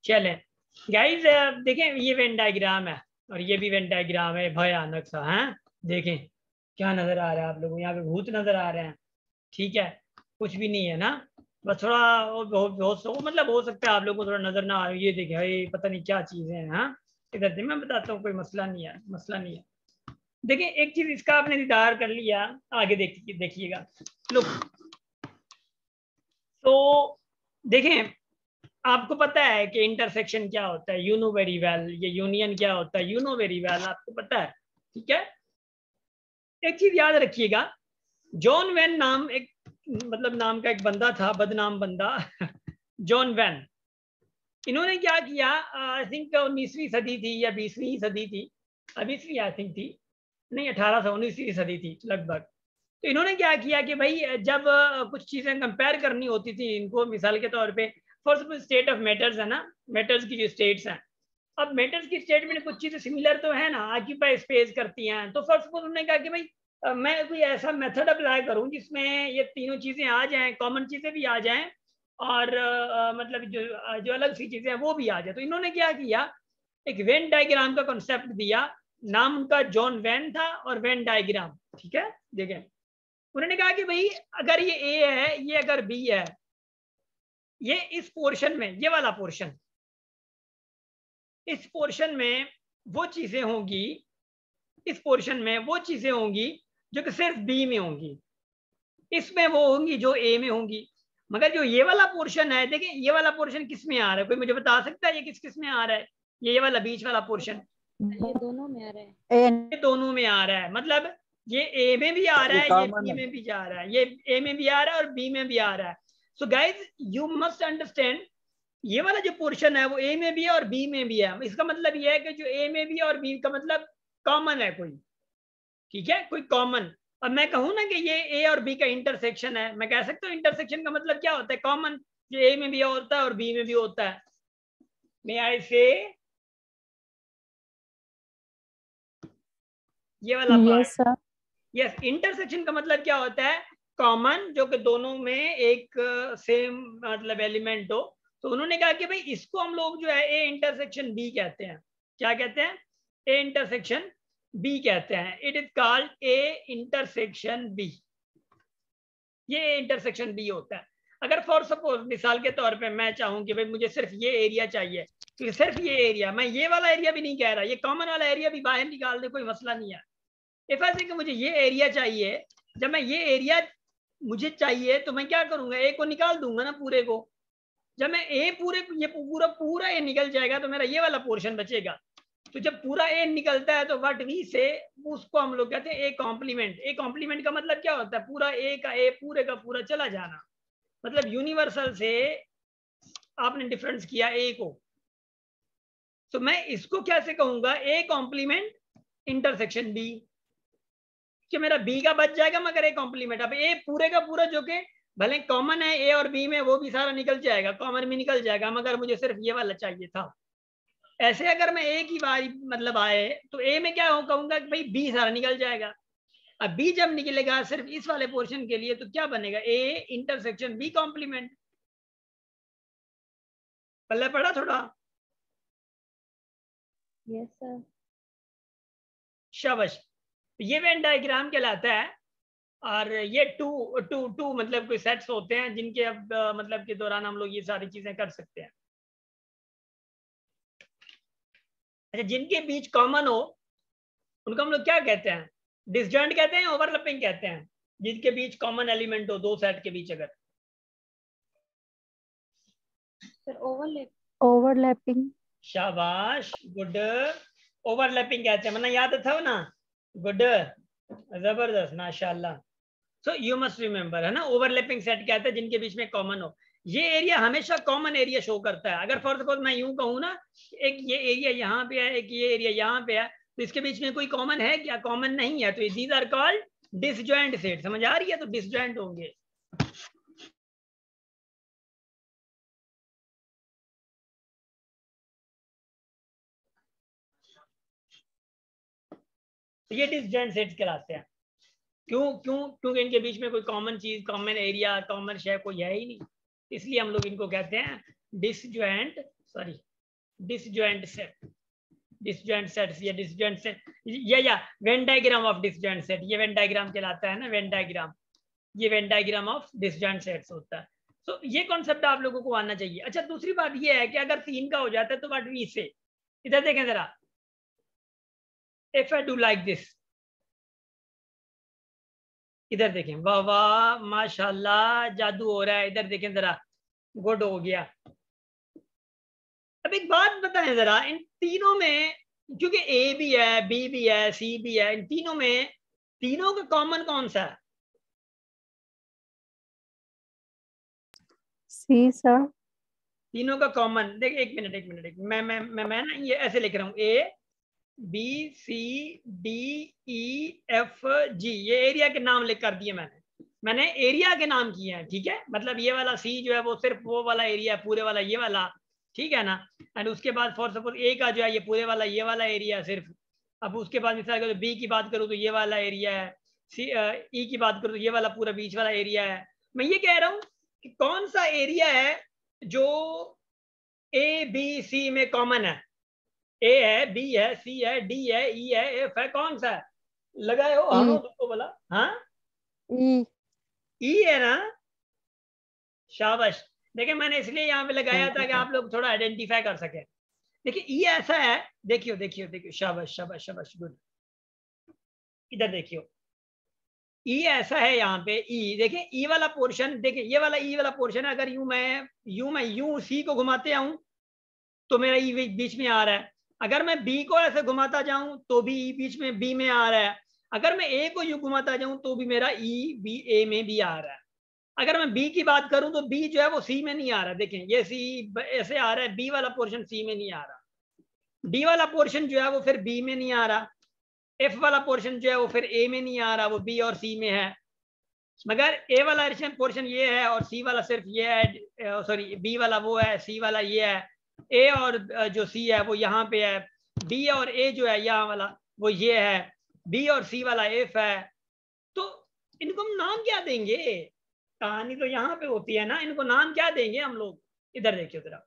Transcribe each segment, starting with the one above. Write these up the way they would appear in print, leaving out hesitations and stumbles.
चले गाइस, देखें ये वेन डायग्राम है और ये भी वेन डायग्राम है, भयानक सा है। देखें क्या नजर आ रहा है आप लोगों को, यहाँ पे भूत नजर आ रहे हैं। ठीक है, कुछ भी नहीं है ना, बस थोड़ा मतलब हो सकता है आप लोगों को थोड़ा नजर ना आए। ये देखें, ये पता नहीं क्या चीजें हैं। हाँ इधर से मैं बताता हूँ, कोई मसला नहीं है, मसला नहीं है। देखिए एक चीज इसका आपने दीदार कर लिया, आगे देखिएगा। लुक, तो देखें आपको पता है कि इंटरसेक्शन क्या होता है, यू नो वेरी वेल। ये यूनियन क्या होता है, यू नो वेरी वेल, आपको पता है। ठीक है, एक चीज याद रखिएगा, जॉन वेन नाम एक मतलब नाम का एक बंदा था, बदनाम बंदा जॉन वेन। इन्होंने क्या किया, आई थिंक 19वीं सदी थी या 20वीं सदी थी, 20वीं आई थिंक थी, नहीं 1819वीं सदी थी लगभग। तो इन्होंने क्या किया कि भाई जब कुछ चीजें कंपेयर करनी होती थी इनको, मिसाल के तौर पे for suppose state of matters है ना, मैटर्स की जो स्टेट्स हैं, अब मैटर्स की स्टेट में कुछ चीजें सिमिलर तो है ना, ऑक्यूपाई स्पेस करती हैं। तो फॉर सपोज उन्होंने कहा कि भाई मैं कोई ऐसा मेथड अप्लाई करूं जिसमें ये तीनों चीजें आ जाएं, कॉमन चीजें भी आ जाएं और मतलब जो जो अलग सी चीजें हैं वो भी आ जाए। तो इन्होंने क्या किया, एक वेन डायग्राम का कॉन्सेप्ट दिया। नाम उनका जॉन वेन था और वेन डायग्राम। ठीक है, देखें उन्होंने कहा कि भाई अगर ये ए है, ये अगर बी है, ये इस पोर्शन में, ये वाला पोर्शन, इस पोर्शन में वो चीजें होंगी, इस पोर्शन में वो चीजें होंगी जो कि सिर्फ बी में होंगी, इसमें वो होंगी जो ए में होंगी। मगर जो ये वाला पोर्शन है, देखिए ये वाला पोर्शन किस में आ रहा है, कोई मुझे बता सकता है ये किस किस में आ रहा है? ये वाला बीच वाला पोर्शन ये दोनों में आ रहा है, ये दोनों में आ रहा है। मतलब ये ए में भी आ रहा है, ये बी में भी जा रहा है, ये ए में भी आ रहा है और बी में भी आ रहा है। So guys you must understand, ये वाला जो पोर्शन है वो ए में भी है और बी में भी है। इसका मतलब ये है कि जो ए में भी है और बी का मतलब कॉमन है कोई। ठीक है, कोई कॉमन। अब मैं कहूं ना कि ये ए और बी का इंटरसेक्शन है, मैं कह सकता हूँ इंटरसेक्शन का मतलब क्या होता है, कॉमन, जो ए में भी होता है और बी में भी होता है। मे आई से ये वाला पार्ट, यस। इंटरसेक्शन का मतलब क्या होता है, कॉमन, जो कि दोनों में एक सेम मतलब एलिमेंट हो। तो उन्होंने कहा कि भाई इसको हम लोग जो है ए इंटरसेक्शन बी कहते हैं। क्या कहते हैं? ए इंटरसेक्शन बी कहते हैं। It is called A intersection B. ये इंटरसेक्शन बी होता है। अगर फॉर सपोज मिसाल के तौर पे मैं चाहूं कि भाई मुझे सिर्फ ये एरिया चाहिए, तो सिर्फ ये एरिया, मैं ये वाला एरिया भी नहीं कह रहा, ये कॉमन वाला एरिया भी बाहर निकाल दे, कोई मसला नहीं है। इफ आई से कि मुझे ये एरिया चाहिए, जब मैं ये एरिया मुझे चाहिए तो मैं क्या करूंगा, ए को निकाल दूंगा ना पूरे को। जब मैं ए पूरे, ये पूरा पूरा ए निकल जाएगा तो मेरा ये वाला पोर्शन बचेगा। तो जब पूरा ए निकलता है तो व्हाट वी से, उसको हम लोग कहते हैं ए कॉम्प्लीमेंट। ए कॉम्प्लीमेंट का मतलब क्या होता है, पूरा ए का ए पूरे का पूरा चला जाना। मतलब यूनिवर्सल से आपने डिफरेंस किया ए को, तो मैं इसको कैसे कहूंगा, ए कॉम्प्लीमेंट इंटरसेक्शन बी, कि मेरा बी का बच जाएगा मगर ए कॉम्प्लीमेंट। अब ए पूरे का पूरा जो कि भले कॉमन है ए और बी में, वो भी सारा निकल जाएगा, कॉमन भी निकल जाएगा, मगर मुझे सिर्फ ये वाला चाहिए था। ऐसे अगर मैं ए की बारी मतलब आए तो ए में क्या कहूंगा कि भाई बी सारा निकल जाएगा। अब बी जब निकलेगा सिर्फ इस वाले पोर्शन के लिए तो क्या बनेगा, ए इंटरसेक्शन बी कॉम्प्लीमेंट। पल्ले पड़ा थोड़ा? Yes sir. शाबाश। ये वेन डायग्राम कहलाता है। और ये टू टू टू मतलब कोई सेट्स होते हैं जिनके अब मतलब के दौरान हम लोग ये सारी चीजें कर सकते हैं। अच्छा, जिनके बीच कॉमन हो उनको हम लोग क्या कहते हैं, डिसजॉइंट कहते हैं, ओवरलैपिंग कहते हैं। जिनके बीच कॉमन एलिमेंट हो दो सेट के बीच अगर। Sir overlapping. शाबाश, गुड। ओवरलैपिंग कहते हैं, मतलब याद था ना, गुड, जबरदस्त, माशाल्लाह। सो यू मस्ट रिमेंबर, है ना, ओवरलैपिंग सेट कहते हैं जिनके बीच में कॉमन हो। ये एरिया हमेशा कॉमन एरिया शो करता है। अगर फॉर सपोज मैं यूं कहूं ना, एक ये एरिया यहाँ पे है, एक ये एरिया यहाँ पे है, तो इसके बीच में कोई कॉमन है क्या? कॉमन नहीं है, तो these are called disjoint set. समझ आ रही है? तो डिसजॉइंट होंगे। तो ये डिसजॉइंट सेट्स कहलाते हैं। क्यों क्यों? क्योंकि इनके बीच में कोई कॉमन चीज, कॉमन एरिया, कॉमन शेप कोई है ही नहीं, इसलिए हम लोग इनको कहते हैं disjoint, sorry disjoint set, disjoint sets या डिसजॉइंट सेट या Venn diagram of disjoint set, ये वेन डायग्राम कहलाता है ना, वेन डायग्राम, ये Venn diagram of disjoint sets होता है। तो ये कॉन्सेप्ट आप लोगों को आना चाहिए। अच्छा, दूसरी बात ये है कि अगर 3 का हो जाता है तो व्हाट वी से, इधर देखें जरा, if I do like this, इधर देखें, वाह वाह माशाल्लाह जादू हो रहा है, इधर देखें जरा, गुड हो गया। अब एक बात बताएं जरा, इन तीनों में क्योंकि ए भी है, बी भी है, सी भी है, इन तीनों में तीनों का कॉमन कौन सा है? सी सर। तीनों का कॉमन, देख एक मिनट, मैं ना ये ऐसे लिख रहा हूँ, A B C D E F G, ये एरिया के नाम लिख कर दिए मैंने एरिया के नाम किए हैं, ठीक है। मतलब ये वाला सी जो है वो सिर्फ वो वाला एरिया है, पूरे वाला ये वाला, ठीक है ना। एंड उसके बाद फॉर सपोज ए का जो है ये पूरे वाला ये वाला एरिया सिर्फ। अब उसके बाद मिसाल करो बी की बात करूँ तो ये वाला एरिया है, सी ई की बात करूँ तो ये वाला पूरा बीच वाला एरिया है। मैं ये कह रहा हूँ कि कौन सा एरिया है जो ए बी सी में कॉमन है? ए है, बी है, सी है, डी है, ई है, एफ है, कौन सा है? लगाए हो हानो तुमको बोला, हाँ ई है ना, शाबाश। देखिए मैंने इसलिए यहाँ पे लगाया था कि आप लोग थोड़ा आइडेंटिफाई कर सके। देखिए ई ऐसा है, देखियो, शाबाश शाबाश शाबाश, गुड। इधर देखियो, ई ऐसा है यहाँ पे, ई देखिए, ई वाला पोर्शन देखिए, ये वाला ई वाला पोर्शन है, अगर यूं सी को घुमाते आऊं तो मेरा ई बीच में आ रहा है। अगर मैं बी को ऐसे घुमाता जाऊं तो भी ई बीच में बी में आ रहा है। अगर मैं ए को यूं घुमाता जाऊं तो भी मेरा ई बी ए में भी आ रहा है। अगर मैं बी की बात करूं तो बी जो है वो सी में नहीं आ रहा, देखें ये सी ऐसे आ रहा है, बी वाला पोर्शन सी में नहीं आ रहा, डी वाला पोर्शन जो है वो फिर बी में नहीं आ रहा, एफ वाला पोर्शन जो है वो फिर ए में नहीं आ रहा, वो बी और सी में है। मगर ए वाला पोर्शन ये है और सी वाला सिर्फ ये है, सॉरी बी वाला वो है, सी वाला ये है, ए और जो सी है वो यहाँ पे है, बी और ए जो है यहाँ वाला वो ये है, बी और सी वाला एफ है। तो इनको हम नाम क्या देंगे? कहानी तो यहाँ पे होती है ना, इनको नाम क्या देंगे हम लोग? इधर देखियो जरा,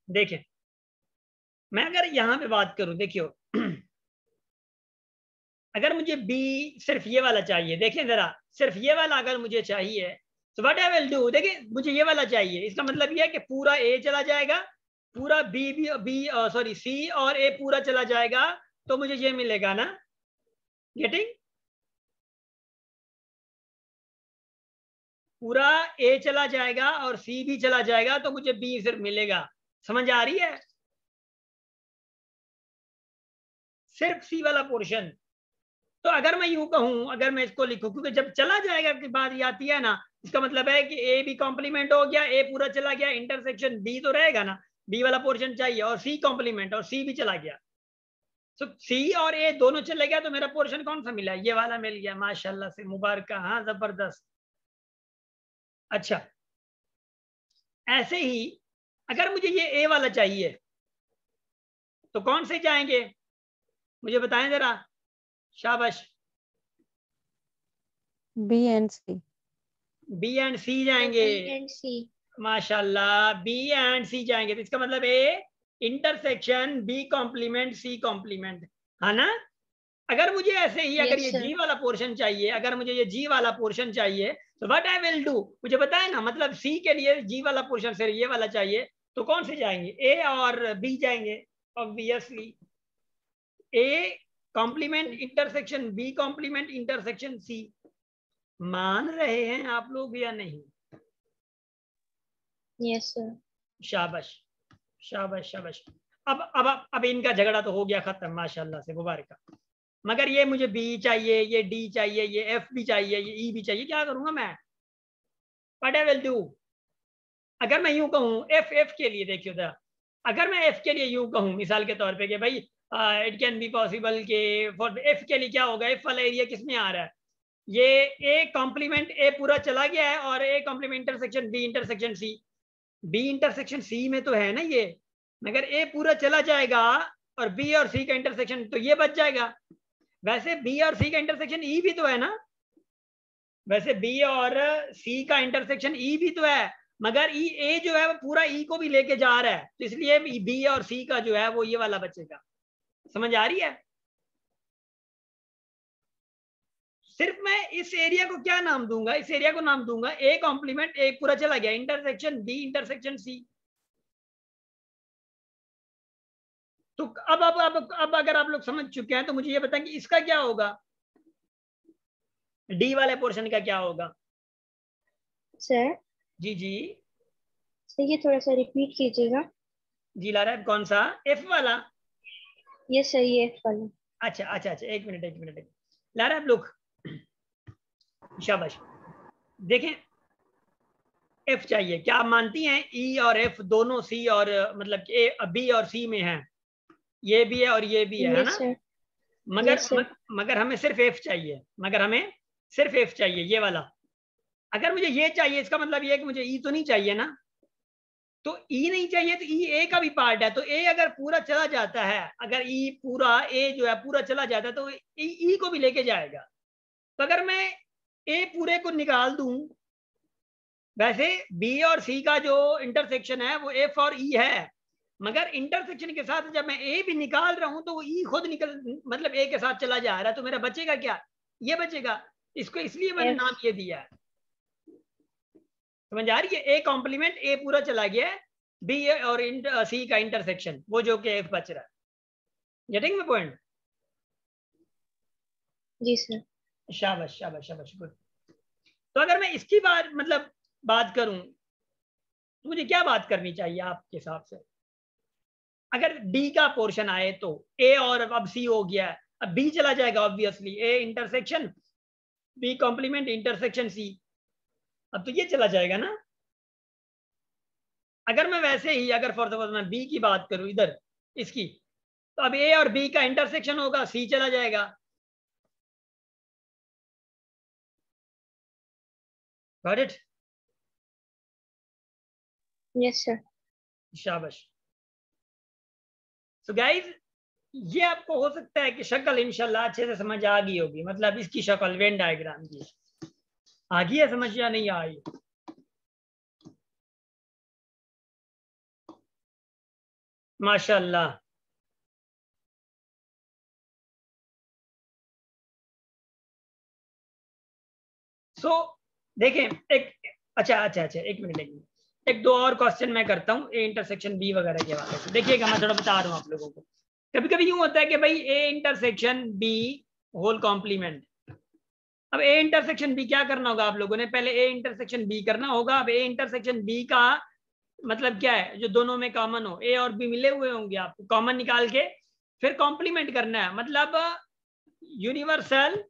देखें मैं अगर यहाँ पे बात करूं, देखियो अगर मुझे बी सिर्फ ये वाला चाहिए, देखें जरा, सिर्फ ये वाला अगर मुझे चाहिए तो व्हाट आई विल डू, देखिए मुझे ये वाला चाहिए, इसका मतलब ये है कि पूरा ए चला जाएगा, पूरा बी सॉरी सी और ए पूरा चला जाएगा, तो मुझे ये मिलेगा ना, गेटिंग? पूरा ए चला जाएगा और सी भी चला जाएगा तो मुझे बी सिर्फ मिलेगा। समझ आ रही है? सिर्फ सी वाला पोर्शन। तो अगर मैं यूं कहूं, अगर मैं इसको लिखूं, क्योंकि जब चला जाएगा की बात आती है ना, इसका मतलब है कि ए भी कॉम्प्लीमेंट हो गया, ए पूरा चला गया, इंटरसेक्शन बी तो रहेगा ना, बी वाला पोर्शन चाहिए, और सी कॉम्प्लीमेंट और सी भी चला गया, तो सी और ए दोनों चले गया, तो मेरा पोर्शन कौन सा मिला? ये वाला मिल गया, माशाल्लाह से, मुबारक, हाँ जबरदस्त। अच्छा, ऐसे ही अगर मुझे ये ए वाला चाहिए तो कौन से जाएंगे मुझे बताएं जरा, शाबाश। B and C, B and C जाएंगे, माशाल्लाह, बी एंड सी जाएंगे, तो इसका मतलब A intersection B complement C complement, है ना। अगर मुझे ऐसे ही अगर ये जी वाला पोर्शन चाहिए, अगर मुझे ये जी वाला पोर्शन चाहिए तो व्हाट आई विल डू, मुझे बताए ना, मतलब सी के लिए जी वाला पोर्शन से ये वाला चाहिए, तो कौन से जाएंगे? ए और बी जाएंगे obviously, A complement intersection B complement intersection C. मान रहे हैं आप लोग या नहीं? Yes sir. शाबाश शाबाश शाबाश। अब इनका झगड़ा तो हो गया खत्म, माशाल्लाह से, मुबारक। मगर ये मुझे बी चाहिए, ये डी चाहिए, ये एफ भी चाहिए, ये ई भी चाहिए, क्या करूंगा मैं? What I will do? अगर मैं यूं कहूं एफ के लिए, देखियो जरा, अगर मैं एफ के लिए यूं कहूं मिसाल के तौर पे कि भाई इट कैन बी पॉसिबल के फॉर एफ के लिए क्या होगा, एफ वाला एरिया किस में आ रहा है? ये ए कॉम्प्लीमेंट ए पूरा चला गया है और A complement intersection B intersection C, B intersection C में तो है ना ये, मगर ए पूरा चला जाएगा और बी और सी का इंटरसेक्शन तो ये बच जाएगा। वैसे बी और सी का इंटरसेक्शन ई भी तो है ना, वैसे बी और सी का इंटरसेक्शन ई भी तो है, मगर ई ए जो है वो पूरा ई को भी लेके जा रहा है, तो इसलिए बी और सी का जो है वो ये वाला बचेगा। समझ आ रही है? सिर्फ मैं इस एरिया को क्या नाम दूंगा, इस एरिया को नाम दूंगा ए कॉम्प्लीमेंट, ए पूरा चला गया, इंटरसेक्शन बी इंटरसेक्शन सी। तो अब अगर आप लोग समझ चुके हैं तो मुझे ये बताएं कि इसका क्या होगा, डी वाले पोर्शन का क्या होगा? सर जी जी सर ये थोड़ा सा रिपीट कीजिएगा। जी ला रहा है, कौन सा? एफ वाला? यस सर, ये एफ वाला। अच्छा अच्छा अच्छा, एक मिनट ला रहा है, लोग शाबाश। देखें, एफ चाहिए, क्या आप मानती हैं ई और एफ दोनों सी और मतलब ए बी और सी में है, ये भी है और ये भी है ना? सर। मगर हमें सिर्फ एफ चाहिए, मगर हमें सिर्फ एफ चाहिए, ये वाला। अगर मुझे ये चाहिए, इसका मतलब ये है कि मुझे ई तो नहीं चाहिए ना, तो ई नहीं चाहिए तो ई ए का भी पार्ट है, तो ए अगर पूरा चला जाता है, अगर ई पूरा ए जो है पूरा चला जाता है तो ई को भी लेके जाएगा। तो अगर मैं ए पूरे को निकाल दूं, वैसे बी और सी का जो इंटरसेक्शन है वो एफ और ई है, मगर इंटरसेक्शन के साथ जब मैं ए भी निकाल रहा हूं तो वो ई खुद निकल मतलब ए के साथ चला जा रहा है, तो मेरा बचेगा क्या? ये बचेगा। इसको इसलिए मैंने नाम ये दिया है। समझ आ रही है? ए कॉम्प्लीमेंट, ए पूरा चला गया, बी और सी का इंटरसेक्शन, वो जो कि एफ बच रहा है। Getting my point? जी सर। शाबाश शाबाश शाबाश, गुड। तो अगर मैं इसकी बात करूं तो मुझे क्या बात करनी चाहिए आपके हिसाब से? अगर डी का पोर्शन आए तो ए और अब सी हो गया, अब बी चला जाएगा obviously, A intersection B complement intersection C, अब तो ये चला जाएगा ना। अगर मैं वैसे ही अगर फॉर सपोज मैं बी की बात करूं इधर इसकी, तो अब ए और बी का इंटरसेक्शन होगा, सी चला जाएगा। Got it? Yes sir. शाबाश। सो गाइस, ये आपको हो सकता है कि शक्ल इंशाल्लाह अच्छे से समझ आ गई होगी, मतलब इसकी शक्ल वेन डायग्राम की आ गई है समझ या नहीं आई? माशाल्लाह। सो देखें, एक अच्छा अच्छा अच्छा, एक मिनट एक दो और क्वेश्चन मैं करता हूँ ए इंटरसेक्शन बी वगैरह के वाले से। देखिएगा, मैं थोड़ा बता रहा हूँ आप लोगों को। कभी कभी यूं होता है कि भाई A intersection B whole complement. अब ए इंटरसेक्शन बी क्या करना होगा आप लोगों ने? पहले ए इंटरसेक्शन बी करना होगा। अब ए इंटरसेक्शन बी का मतलब क्या है? जो दोनों में कॉमन हो, ए और बी मिले हुए होंगे, आपको कॉमन निकाल के फिर कॉम्प्लीमेंट करना है, मतलब universal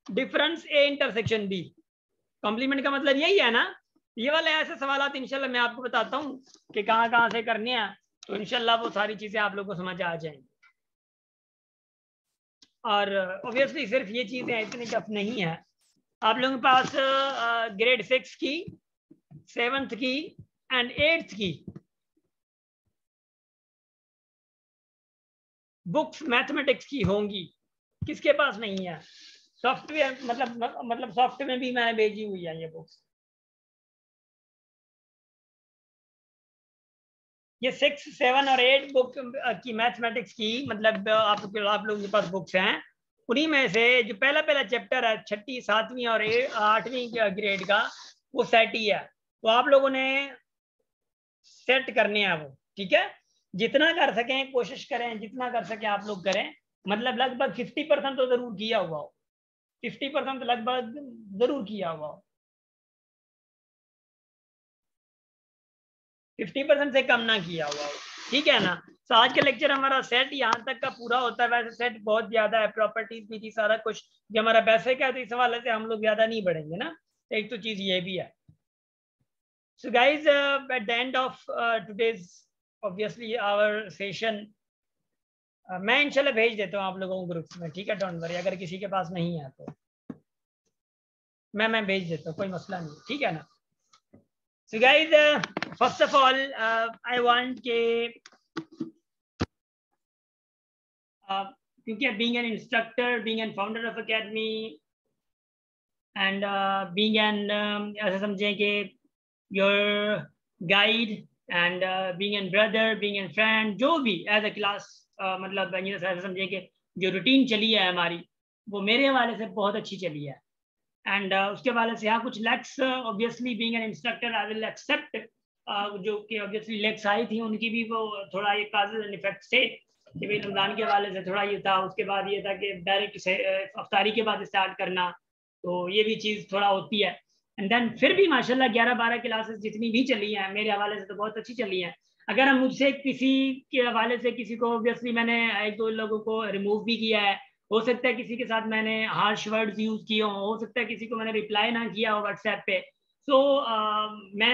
difference A intersection B. Complement का मतलब यही है ना। ये वाले ऐसे सवाल इंशाल्लाह मैं आपको बताता हूँ कि कहाँ कहाँ से करने हैं, तो इंशाल्लाह वो सारी चीजें आप लोगों को समझ आ जाएंगी। और ऑब्वियसली सिर्फ ये चीजें इतनी टफ नहीं है। आप लोगों के पास ग्रेड 6 की, 7th की एंड 8th की बुक्स मैथमेटिक्स की होंगी। किसके पास नहीं है? सॉफ्टवेयर मतलब सॉफ्टवेयर में भी मैंने भेजी हुई है ये बुक्स। ये 6, 7 और 8 बुक की मैथमेटिक्स की मतलब आप लोगों के पास बुक्स हैं। उन्हीं में से जो पहला चैप्टर है 6ठी, 7वीं और 8वीं ग्रेड का, वो सेट ही है। तो आप लोगों ने सेट करने हैं वो, ठीक है? जितना कर सकें कोशिश करें, जितना कर सकें आप लोग करें। मतलब लगभग 50% तो जरूर किया हुआ हो, 50% लगभग जरूर किया हुआ हो, 50% से कम ना किया हुआ हो, ठीक है ना? तो आज का लेक्चर हमारा सेट यहाँ तक का पूरा होता है। वैसे सेट बहुत ज्यादा है, प्रॉपर्टीज भी थी, सारा कुछ जो हमारा पैसे का है, तो इस हवाले से हम लोग ज्यादा नहीं बढ़ेंगे ना। एक तो चीज ये भी है। So guys, at the end of today's obviously our session, मैं इंशाल्लाह भेज देता हूँ आप लोगों को ग्रुप्स में, ठीक है? डोंट वरी, अगर किसी के पास नहीं है तो मैं भेज देता हूँ, कोई मसला नहीं, ठीक है ना? So guys, first of all, I want के क्योंकि being an instructor, being an founder of academy and being an ऐसा समझें कि your guide and being an brother, being an friend, जो भी एज अ क्लास मतलब इंजीनियर समझे कि जो रूटीन चली है हमारी वो मेरे हवाले से बहुत अच्छी चली है। एंड उसके हवाले से यहाँ कुछ लेक्स obviously being an instructor I will accept, जो कि ऑब्वियसली लेक्स आई थी उनकी भी वो थोड़ा ये काज़ एंड इफेक्ट्स थे कि भाई रमज़ान के हवाले से थोड़ा ये था। उसके बाद ये था कि डायरेक्ट अफ्तारी के बाद स्टार्ट करना, तो ये भी चीज़ थोड़ा होती है। एंड देन फिर भी माशाल्लाह 11-12 क्लासेस जितनी भी चली हैं मेरे हवाले से तो बहुत अच्छी चली हैं। अगर हम मुझसे किसी के हवाले से किसी को ऑब्वियसली मैंने 1-2 लोगों को रिमूव भी किया है, हो सकता है किसी के साथ मैंने हार्श वर्ड्स यूज किए हो सकता है किसी को मैंने रिप्लाई ना किया हो व्हाट्सएप पे। सो मैं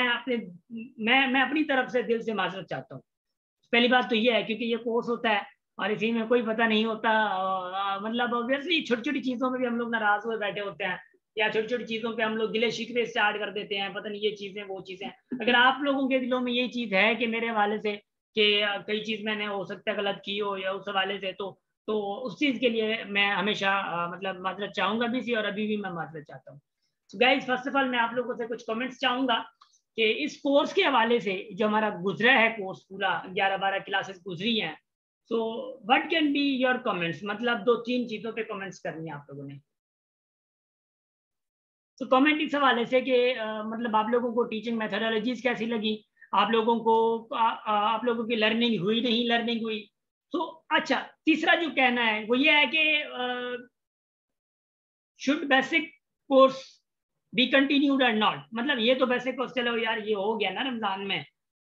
अपनी तरफ से दिल से माजरत चाहता हूँ। पहली बात तो ये है क्योंकि ये कोर्स होता है और इसी में कोई पता नहीं होता, मतलब ऑब्वियसली छोटी छोटी चीज़ों में भी हम लोग नाराज हुए बैठे होते हैं या छोटी छोटी चीज़ों पे हम लोग गिले शिकवे स्टार्ट कर देते हैं, पता नहीं ये चीज़ें वो चीज़ें। अगर आप लोगों के दिलों में यही चीज़ है कि मेरे हवाले से कि कई चीज़ मैंने हो सकता है गलत की हो या उस हवाले से, तो उस चीज़ के लिए मैं हमेशा मतलब माजरत चाहूँगा भी सी और अभी भी मैं माजरत चाहता हूँ। So guys first of all मैं आप लोगों से कुछ कमेंट्स चाहूँगा कि इस कोर्स के हवाले से जो हमारा गुजरा है कोर्स पूरा 11-12 क्लासेस गुजरी हैं, so what can be your comments, मतलब 2-3 चीज़ों पे कमेंट्स करनी है आप लोगों ने। तो कमेंट इस हवाले से कि मतलब आप लोगों को टीचिंग मेथोडोलॉजीज कैसी लगी, आप लोगों को आप लोगों की लर्निंग हुई नहीं लर्निंग हुई। तो अच्छा तीसरा जो कहना है वो ये है कि should basic course be continued और नॉट, मतलब ये तो बेसिक कोर्स चलो यार ये हो गया ना रमजान में,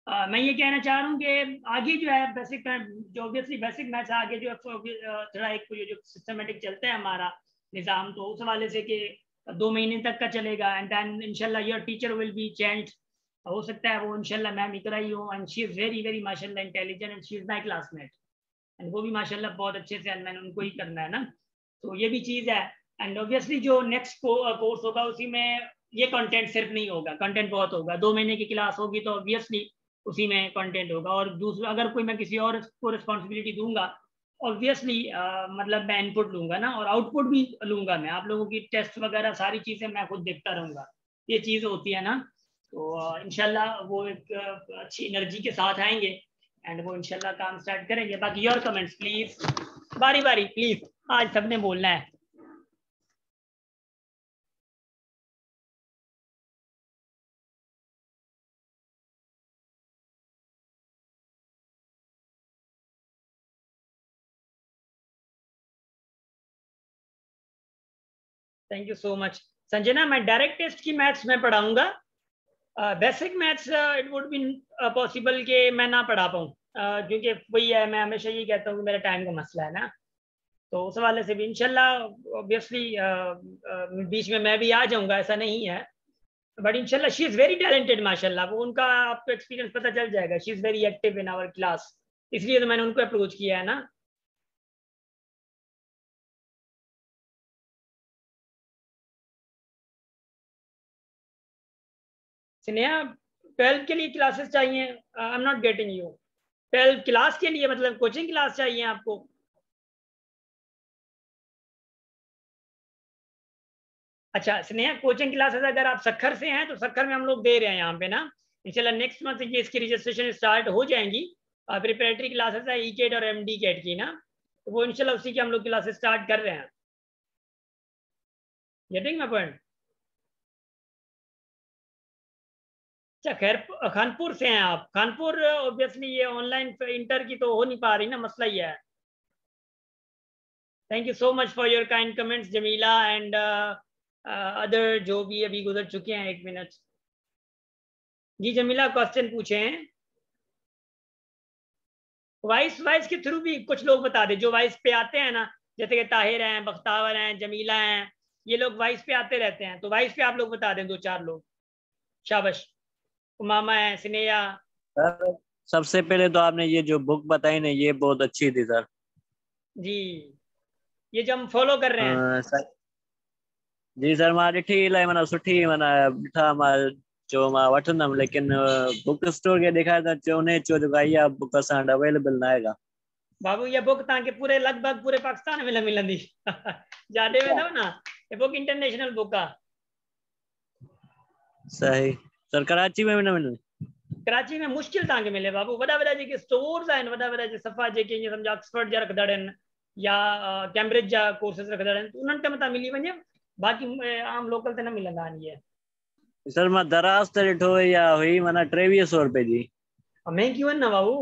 मैं ये कहना चाह रहा हूँ कि आगे जो है बेसिक जो ऑब्वियसली बेसिक मैथ्स आगे जो थोड़ा एक जो सिस्टमेटिक चलता है हमारा निज़ाम, तो उस हवाले से कि 2 महीने तक का चलेगा एंड देन इंशाल्लाह your teacher will be change. हो सकता है वो इंशाल्लाह मैम इकरा ही हो and she is very very माशाल्लाह intelligent and she is my classmate and वो भी माशाल्लाह बहुत अच्छे से मैंने उनको ही करना है ना, तो ये भी चीज़ है। एंड ऑब्वियसली जो नेक्स्ट कोर्स होगा उसी में ये कंटेंट सिर्फ नहीं होगा, कंटेंट बहुत होगा। 2 महीने की क्लास होगी तो ऑब्वियसली उसी में कंटेंट होगा। और दूसरा अगर कोई मैं किसी और को रिस्पॉन्सिबिलिटी दूंगा ऑब्वियसली मतलब मैं इनपुट लूंगा ना और आउटपुट भी लूंगा मैं, आप लोगों की टेस्ट वगैरह सारी चीज़ें मैं खुद देखता रहूंगा, ये चीज़ होती है ना। तो इंशाल्लाह वो एक अच्छी एनर्जी के साथ आएंगे एंड वो इंशाल्लाह काम स्टार्ट करेंगे। बाकी योर कमेंट्स प्लीज, बारी बारी प्लीज, आज सबने बोलना है। Thank you so much Sanjana. मैं डायरेक्ट टेस्ट की मैथ्स में पढ़ाऊंगा, basic maths it would be possible कि मैं ना पढ़ा पाऊँ, क्योंकि वही है मैं हमेशा ये कहता हूँ कि मेरा टाइम का मसला है ना, तो उस हवाले से भी इंशाल्लाह ऑब्वियसली बीच में मैं भी आ जाऊंगा, ऐसा नहीं है। बट इंशाल्लाह शी इज़ वेरी टैलेंटेड माशाल्लाह, वो उनका आपको एक्सपीरियंस पता चल जाएगा, she is very active in our class, इसलिए तो मैंने उनको अप्रोच किया है ना। स्नेहा 12 के लिए क्लासेस चाहिए, I am not getting you. 12 class के लिए मतलब कोचिंग क्लास चाहिए आपको? अच्छा स्नेहा कोचिंग क्लासेस अगर आप सक्खर से हैं तो सक्खर में हम लोग दे रहे हैं यहाँ पे ना, इंशाल्लाह नेक्स्ट मंथ ये इसकी रजिस्ट्रेशन स्टार्ट हो जाएंगी। प्रिपरेटरी क्लासेस है ई केट और एमडी केट की ना, तो वो इंशाल्लाह उसी की हम लोग क्लासेस स्टार्ट कर रहे हैं। Getting my point? अच्छा खैर खानपुर से हैं आप, खानपुर ऑब्वियसली ये ऑनलाइन इंटर की तो हो नहीं पा रही ना, मसला ही है। Thank you so much for your kind comments Jamila and other जो भी अभी गुजर चुके हैं। 1 मिनट जी जमीला क्वेश्चन पूछे हैं, वॉइस वॉइस के थ्रू भी कुछ लोग बता दे जो वॉइस पे आते हैं ना, जैसे कि ताहिर हैं, बख्तावर हैं, जमीला हैं, ये लोग वॉइस पे आते रहते हैं, तो वॉइस पे आप लोग बता दें 2-4 लोग। शाबाश। उमामा है, स्नेहा। सर सबसे पहले तो आपने ये जो बुक बताई ना ये बहुत अच्छी थी सर जी, ये जो हम फॉलो कर रहे हैं। सर जी सर मां ॾिठी इलाही माना सुठी माना ॾिठा मां चयो मां वठंदमि, लेकिन बुक स्टोर खे ॾेखारे त चयो उन चयो जेको इहा बुक असां वटि अवेलेबल न आहे का। बाबू ये बुक तव्हांखे पूरे लगभग पूरे पाकिस्तान में न मिलंदी जाॾे वेंदव ना, ये बुक इंटरनेशनल बुक आहे। सही सर, कराची में भी न मिलंदी? कराची में मुश्किल तव्हांखे मिले बाबू। वॾा वॾा जेके स्टोर्स आहिनि, वॾा वॾा जे सफ़ा जेके ईअं सम्झो ऑक्सफर्ड जा रखंदड़ आहिनि या कैम्ब्रिज जा कोर्सेस रखंदड़ आहिनि, उन्हनि ते मथां मिली वञे, बाक़ी आम लोकल ते न मिलंदा आहिनि इहे। सर मां दराज ते ॾिठो या हुई माना 2300 रुपए जी। महांगियूं आहिनि न बाबू।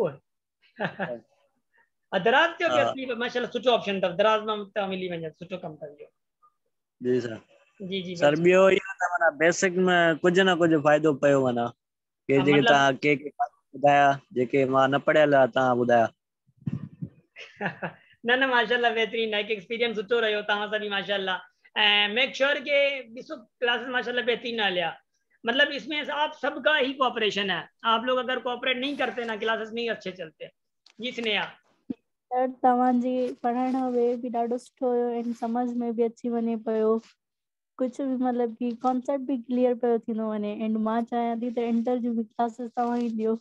दराज ते हाँ। ऑब्वियसली माशाल्लाह सुठो ऑप्शन अथव, दराज मां तव्हां मिली वञे, सुठो कमु अथव इहो। जी सर। जी जी सर ॿियो इहो त माना बेसिक में कुझु न कुझु फ़ाइदो पियो माना के जेके मतलब तव्हां के ॿुधाया जेके मां न पढ़ियल आहे तव्हां ॿुधाया। न न माशाल्लाह बेहतरीन है, एक्सपीरियंस सुठो रहियो तव्हां सां बि माशाल्लाह। ऐं मेक श्योर के ॾिसो क्लासेस माशाल्लाह बेहतरीन हलिया, मतलब इसमें आप सबका ही कोऑपरेशन है। आप लोग अगर कोऑपरेट नहीं करते ना क्लासेस नहीं अच्छे चलते। जी स्नेहा। सर तव्हांजी पढ़ाइण वे बि ॾाढो सुठो हुयो ऐं समझ में बि अची वञे पियो, कुछ भी मतलब कि कॉन्सेप्ट भी क्लियर पियो थींदो वञे। एंड मां चाहियां थी त इंटर जी भी क्लासेस तव्हां ही ॾियो।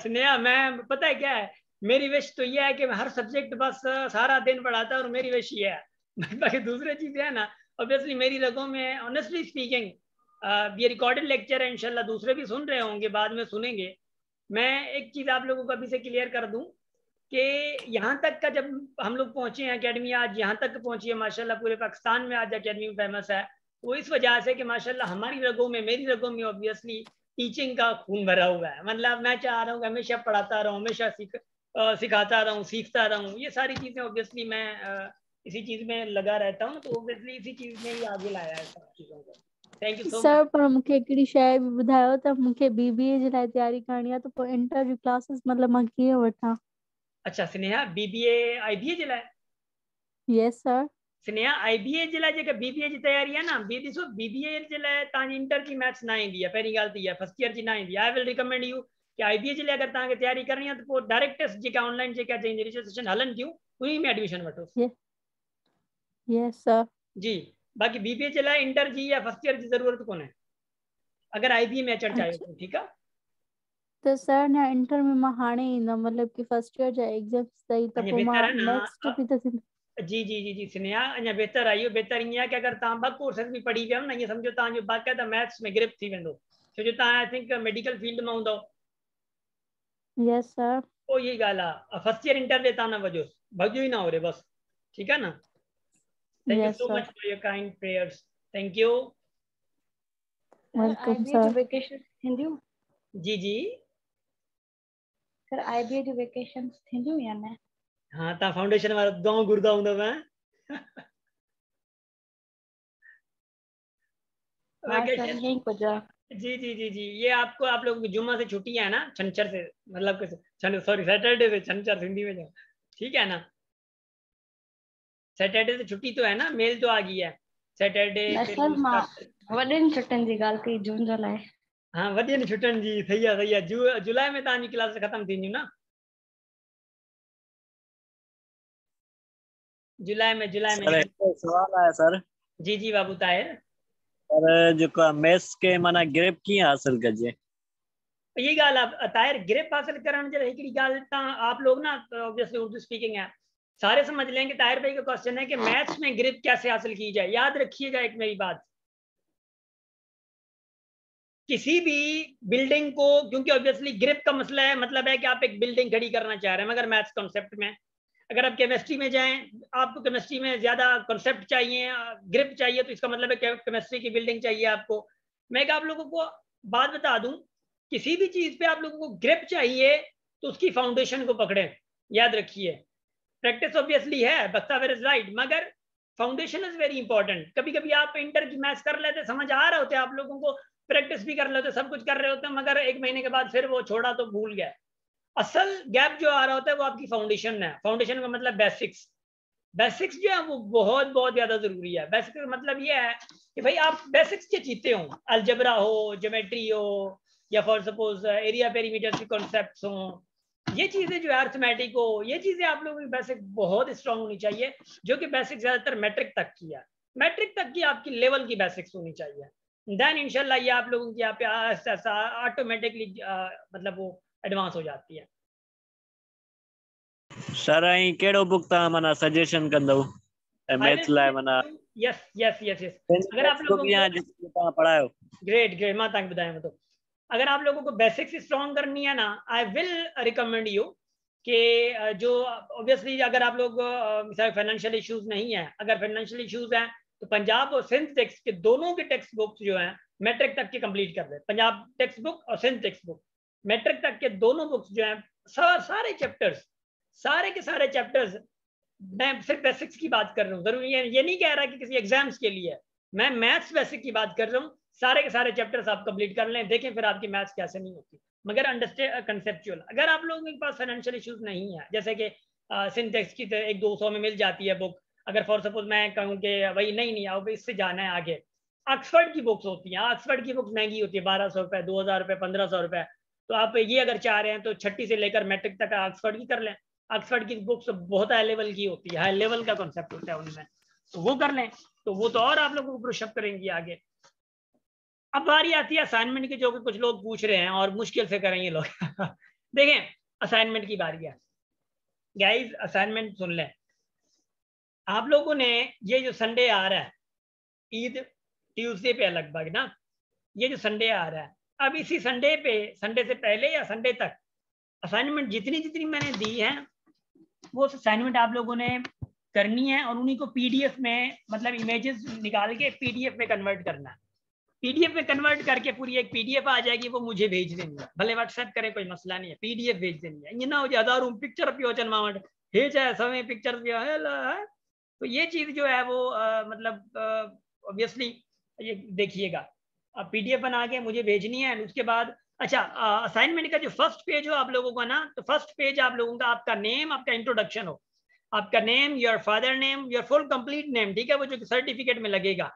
स्नेहा मैं पता है क्या है, मेरी विश तो ये है कि मैं हर सब्जेक्ट बस सारा दिन पढ़ाता और मेरी विश ये है। बाकी दूसरी चीजें है ना, ऑब्वियसली मेरी रगों में ऑनेस्टली स्पीकिंग ये रिकॉर्डेड लेक्चर है, इंशाल्लाह दूसरे भी सुन रहे होंगे, बाद में सुनेंगे। मैं एक चीज आप लोगों को अभी से क्लियर कर दूं कि यहाँ तक का जब हम लोग पहुंचे हैं अकेडमी, आज यहाँ तक पहुंची है माशाल्लाह, पूरे पाकिस्तान में आज अकेडमी फेमस है, वो इस वजह से कि माशाल्लाह हमारी रगों में, मेरी रगों में ऑब्वियसली टीचिंग का खून भरा हुआ है। मतलब मैं चाह रहा हूँ कि हमेशा पढ़ाता रहूँ, हमेशा सिखाता रहूँ, सीखता रहूँ। ये सारी चीज़ें ऑब्वियसली मैं इसी चीज़ में लगा रहता हूँ, तो ऑब्वियसली इसी चीज़ में ही आगे लाया है सब चीज़ों को। Thank you so sir much. पर मूंखे हिकिड़ी शइ बि ॿुधायो त मूंखे BBA जे लाइ तयारी करणी आहे, त पोइ इंटर जी क्लासेस मतलब मां कीअं वठां? अच्छा स्नेहा, BBA IBA जे लाइ? Yes sir. स्नेहा IBA जे लाइ जेका BBA जी तयारी आहे न, ॾिसो BBA जे लाइ तव्हांजी इंटर जी मैथ्स न ईंदी आहे, पहिरीं ॻाल्हि त इहा, फर्स्ट ईयर जी न ईंदी आहे। आई विल रिकमेंड यू कि IBA जे लाइ अगर तव्हांखे तयारी करणी आहे त पोइ डायरेक्ट टेस्ट जेका ऑनलाइन जेका जंहिंजी रजिस्ट्रेशन हलनि थियूं उन्ही में एडमिशन वठो। Yes sir. जी, बाक़ी BBA जे लाइ इंटर जी या फर्स्ट ईयर जी ज़रूरत कोन्हे, अगर IBA में अचणु चाहियो अच्छा तो। ठीकु आहे। त सर न इंटर में मां हाणे ईंदमि, मतलब कि फर्स्ट ईयर जा एग्जाम्स अथई त अञा पोइ मां बेहतर है ना। नेक्स्ट बि त जी जी जी जी स्नेहा, अञा बेहतर आहे इहो। बेहतर ईअं आहे कि अगर तव्हां 2 कोर्सेस बि पढ़ी विया न, ईअं सम्झो तव्हांजो बाक़ाइदा मैथ्स में ग्रिप थी वेंदो, छो जो तव्हां आई थिंक मेडिकल फील्ड में हूंदव। Yes sir. पोइ यही ॻाल्हि आहे, फर्स्ट ईयर इंटर में तव्हां न भॼो, भॼो ई न हो रे बस। ठीकु आहे न। Thank you yes so sir. Much for your kind prayers. Thank you. Welcome IBA sir. जो वेकेशन थींदियूं? जी जी सर IBA जो वेकेशन थींदियूं या न? हाँ, तव्हां फाउंडेशन वारा दुआऊं घुरदा हूंदव। हाँ सर वेकेशन। यही कुछ आहे। जी जी जी जी, ये आपको, आप लोगों की जुम्मा से छुट्टी है ना, छंछर से, मतलब सॉरी सैटरडे से छंछर हिंदी में जाओ। ठीक है ना, सैटरडे से छुट्टी तो है ना, मेल तो आ गई है सैटरडे न फिर सर मां वॾनि छुटियुनि जी ॻाल्हि कई, जून जुलाई। हाँ वॾियुनि छुटियुनि जी, सही आहे सही आहे। जुलाई में तव्हांजी क्लास ख़त्म थींदियूं न, जुलाई में सर हिकु सवाल आहे सर। जी जी बाबू ताहिर। सर जेको मैथ्स के माना ग्रेप कीअं हासिल कजे? यही ॻाल्हि आहे ताहिर, ग्रिप हासिल करण जे लाइ हिकिड़ी ॻाल्हि तव्हां आप लोग ना ऑब्वियसली उर्दू स्पीकिंग है, सारे समझ लेंगे। ताहिर भाई का क्वेश्चन है कि मैथ्स में ग्रिप कैसे हासिल की जाए। याद रखिएगा एक मेरी बात, किसी भी बिल्डिंग को, क्योंकि ऑब्वियसली ग्रिप का मसला है, मतलब है कि आप एक बिल्डिंग खड़ी करना चाह रहे हैं, मगर मैथ्स कॉन्सेप्ट में। अगर आप केमिस्ट्री में जाएं, आपको केमिस्ट्री में ज्यादा कॉन्सेप्ट चाहिए, ग्रिप चाहिए, तो इसका मतलब है केमिस्ट्री की बिल्डिंग चाहिए आपको। मैं आप लोगों को बात बता दूं, किसी भी चीज पे आप लोगों को ग्रिप चाहिए तो उसकी फाउंडेशन को पकड़े। याद रखिए, प्रैक्टिस ऑब्वियसली है, बख्तावर इज राइट, मगर फाउंडेशन इज वेरी इंपॉर्टेंट। कभी कभी आप इंटर की मैथ्स कर लेते, समझ आ रहे होते आप लोगों को, प्रैक्टिस भी कर लेते, सब कुछ कर रहे होते, मगर 1 महीने के बाद फिर वो छोड़ा तो भूल गया। असल गैप जो आ रहा होता है वो आपकी फाउंडेशन है। फाउंडेशन का मतलब बेसिक्स। बेसिक्स जो है वो बहुत बहुत ज्यादा जरूरी है। बेसिक्स का मतलब ये है कि भाई आप बेसिक्स के जीते हो, अलजबरा हो, ज्योमेट्री हो, या फॉर सपोज एरिया पेरीमीटर के कॉन्सेप्ट्स हो, ये चीजें जो है अर्थमेटिक हो, ये चीजें आप लोगों की बेसिक बहुत स्ट्रांग होनी चाहिए, जो कि बेसिक ज्यादातर मैट्रिक तक की है। मैट्रिक तक की आपकी लेवल की बेसिक्स होनी चाहिए, देन इंशाल्लाह ये आप लोगों की यहाँ पे ऑटोमेटिकली मतलब वो एडवांस हो जाती है। सर ऐं कहिड़ो बुक तव्हां माना सजेशन कंदव मैथ्स लाइ? माना यस यस यस यस, अगर आप लोगों बुक या को जेको तव्हां पढ़ायो? ग्रेट ग्रेट, मां तव्हांखे ॿुधायांव थो। अगर आप लोगों को बेसिक्स स्ट्रॉन्ग करनी है ना, आई विल रिकमेंड यू कि जो ऑब्वियसली अगर आप लोग फाइनेंशियल इश्यूज नहीं है, अगर फाइनेंशियल इश्यूज हैं तो पंजाब और सिंध टेक्स्ट के दोनों के टेक्स्ट बुक्स जो हैं मैट्रिक तक के कंप्लीट कर ले। पंजाब टेक्स्ट बुक और सिंध टेक्स्ट बुक मैट्रिक तक के दोनों बुक्स जो हैं, सारे चैप्टर्स, सारे के सारे चैप्टर्स, मैं सिर्फ बेसिक्स की बात कर रहा हूँ, जरूरी ये नहीं कह रहा कि किसी एग्जाम्स के लिए, मैं मैथ्स बेसिक की बात कर रहा हूँ। सारे के सारे चैप्टर्स आप कंप्लीट कर लें, देखें फिर आपकी मैथ्स कैसे नहीं होती, मगर अंडरस्टैंड कंसेप्चुअल। अगर आप लोगों के पास फाइनेंशियल इश्यूज नहीं है, जैसे कि सिंटेक्स की तो 100-200 में मिल जाती है बुक, अगर फॉर सपोज मैं कहूँ कि भाई नहीं आओ इससे जाना है आगे, ऑक्सफर्ड की बुक्स होती हैं, ऑक्सफर्ड की बुक्स महंगी होती है, 1200 रुपए, 2000 रुपए, 1500 रुपए। तो आप ये अगर चाह रहे हैं तो छठी से लेकर मैट्रिक तक ऑक्सफर्ड की कर लें। ऑक्सफर्ड की बुक्स बहुत हाई लेवल की होती है, हाई लेवल का कॉन्सेप्ट होता है उनमें, तो वो कर लें, तो वो तो और आप लोगों को पुशअप करेंगी आगे। अब बारी आती है असाइनमेंट की, जो कि कुछ लोग पूछ रहे हैं और मुश्किल से करेंगे लोग देखें असाइनमेंट की बारी है गाइस, असाइनमेंट सुन लें। आप लोगों ने ये जो संडे आ रहा है, ईद ट्यूसडे पे लगभग ना, ये जो संडे आ रहा है, अब इसी संडे पे, संडे से पहले या संडे तक असाइनमेंट जितनी मैंने दी है वो असाइनमेंट आप लोगों ने करनी है और उन्हीं को पीडीएफ में, मतलब इमेजेस निकाल के पीडीएफ में कन्वर्ट करना है। पीडीएफ में कन्वर्ट करके पूरी एक पीडीएफ आ जाएगी, वो मुझे भेज देनी है, भले व्हाट्सएप करें कोई मसला नहीं है, पीडीएफ भेज देनी है। ये ना हो जाए रूम पिक्चर पियोचन मावट भेज है समय पिक्चर है, तो ये चीज जो है वो मतलब ऑब्वियसली ये देखिएगा, पीडीएफ बना के मुझे भेजनी है। उसके बाद अच्छा, असाइनमेंट का जो फर्स्ट पेज हो आप लोगों का ना, तो फर्स्ट पेज आप लोगों का आपका नेम, आपका इंट्रोडक्शन हो, आपका name, your father name, your full complete name, ठीक है, वो जो सर्टिफिकेट में लगेगा,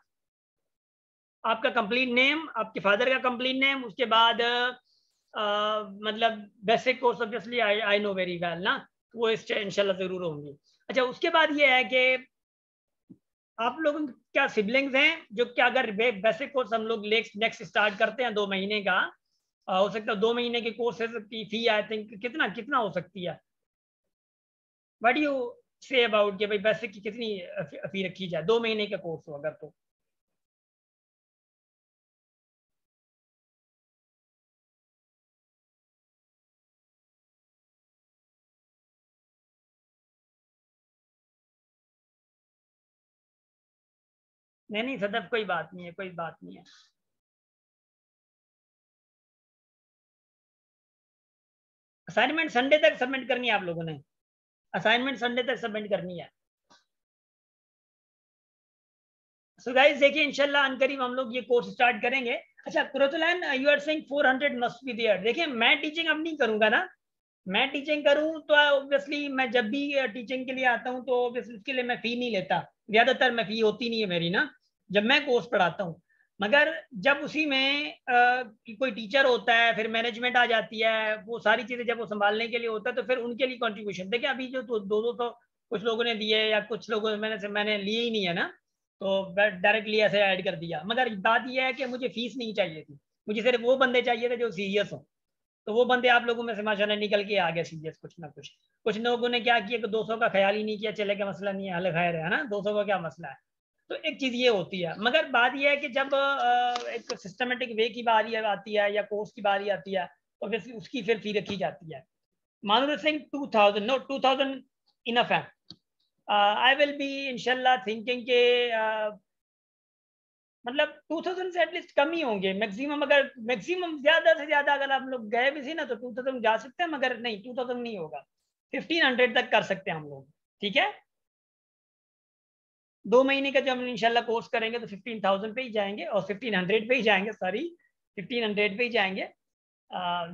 आपका कंप्लीट नेम, आपके फादर का कंप्लीट नेम, उसके बाद मतलब basic course obviously I know very well ना, वो इंशाल्लाह जरूर होंगी। अच्छा, उसके बाद ये है कि आप लोग क्या सिबलिंग्स हैं जो क्या, अगर बेसिक कोर्स हम लोग नेक्स्ट स्टार्ट करते हैं 2 महीने का, हो सकता है 2 महीने के कोर्सेज की फी आई थिंक कितना हो सकती है, what do you say about कि भाई बेसिक की कितनी फी रखी जाए 2 महीने का कोर्स हो अगर तो? नहीं सदफ कोई बात नहीं है, कोई बात नहीं है। असाइनमेंट संडे तक सबमिट करनी है आप लोगों ने, असाइनमेंट संडे तक सबमिट करनी है। सो गाइस देखिए इंशाल्लाह अनकरीब हम लोग ये कोर्स स्टार्ट करेंगे। अच्छा Qurratulain, you are saying 400 must be there. देखिए मैं टीचिंग अब नहीं करूंगा ना, मैं टीचिंग करूं तो ऑब्वियसली मैं जब भी टीचिंग के लिए आता हूं तो उसके लिए मैं फी नहीं लेता, ज्यादातर मैं फी होती नहीं है मेरी ना जब मैं कोर्स पढ़ाता हूं। मगर जब उसी में कोई टीचर होता है, फिर मैनेजमेंट आ जाती है, वो सारी चीजें जब वो संभालने के लिए होता है तो फिर उनके लिए कंट्रीब्यूशन देखिए, अभी जो 200 तो कुछ लोगों ने दिए या कुछ लोगों मैंने लिए ही नहीं है ना, तो डायरेक्टली ऐसे ऐड कर दिया। मगर बात यह है कि मुझे फीस नहीं चाहिए थी, मुझे सिर्फ वो बंदे चाहिए थे जो सीरियस हो, तो वो बंदे आप लोगों में से माशाल्लाह निकल के आ गए सीरियस कुछ ना कुछ। कुछ लोगों ने क्या किया कि 200 का ख्याल ही नहीं किया, चले का मसला नहीं है, हल खैर है ना, 200 का क्या मसला है। तो एक चीज ये होती है, मगर बात यह है कि जब एक सिस्टमेटिक वे की बारी आती है या कोर्स की बारी आती है तो फिर उसकी फिर फी रखी जाती है। मानूर सिंह 2000, नो 2000 इनफ है। आई विल बी इंशाल्लाह थिंकिंग के मतलब 2000 से एटलीस्ट कम ही होंगे मैक्सिमम, अगर मैक्सिमम ज्यादा से ज्यादा अगर आप लोग गए भी थी ना तो 2000 जा सकते हैं, मगर नहीं 2000 नहीं होगा, 1500 तक कर सकते हैं हम लोग, ठीक है। 2 महीने का जब हम इंशाल्लाह कोर्स करेंगे तो 15,000 पे ही जाएंगे और 1500 पे ही जाएंगे, सॉरी 1500 पे ही जाएंगे,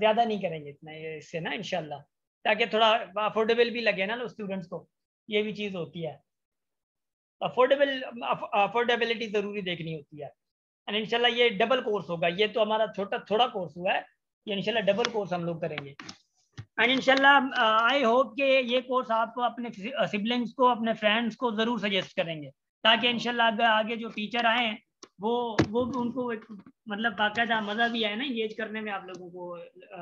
ज्यादा नहीं करेंगे इतना इससे ना इंशाल्लाह, ताकि थोड़ा अफोर्डेबल भी लगे ना स्टूडेंट्स को, ये भी चीज होती है, अफोर्डेबिलिटी जरूरी देखनी होती है। एंड इंशाल्लाह ये डबल कोर्स होगा, ये तो हमारा थोड़ा कोर्स हुआ है, ये इंशाल्लाह डबल कोर्स हम लोग करेंगे। एंड इंशाल्लाह आई होप कि ये कोर्स आप अपने सिबलिंग्स को, अपने फ्रेंड्स को जरूर सजेस्ट करेंगे, ताकि इंशाल्लाह आगे जो टीचर आए वो उनको एक मतलब बाकायदा मजा भी आए ना इंगेज करने में आप लोगों को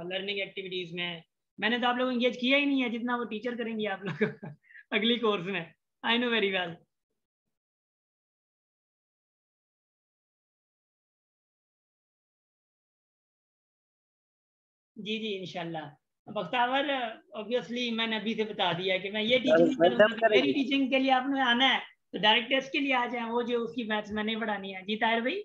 लर्निंग एक्टिविटीज में। मैंने तो आप लोगों को इंगेज किया ही नहीं है जितना वो टीचर करेंगे आप लोग अगली कोर्स में, आई नो वेरी वेल। जी जी इंशाल्लाह। बख्तावर ऑब्वियसली मैंने अभी से बता दिया कि मैं ये टीचिंग नहीं करूंगा कि मेरी टीचिंग के लिए आपने आना है तो डायरेक्ट टेस्ट के लिए आ जाए, वो जो उसकी मैथ्स में नहीं पढ़ानी है। जी ताहिर भाई।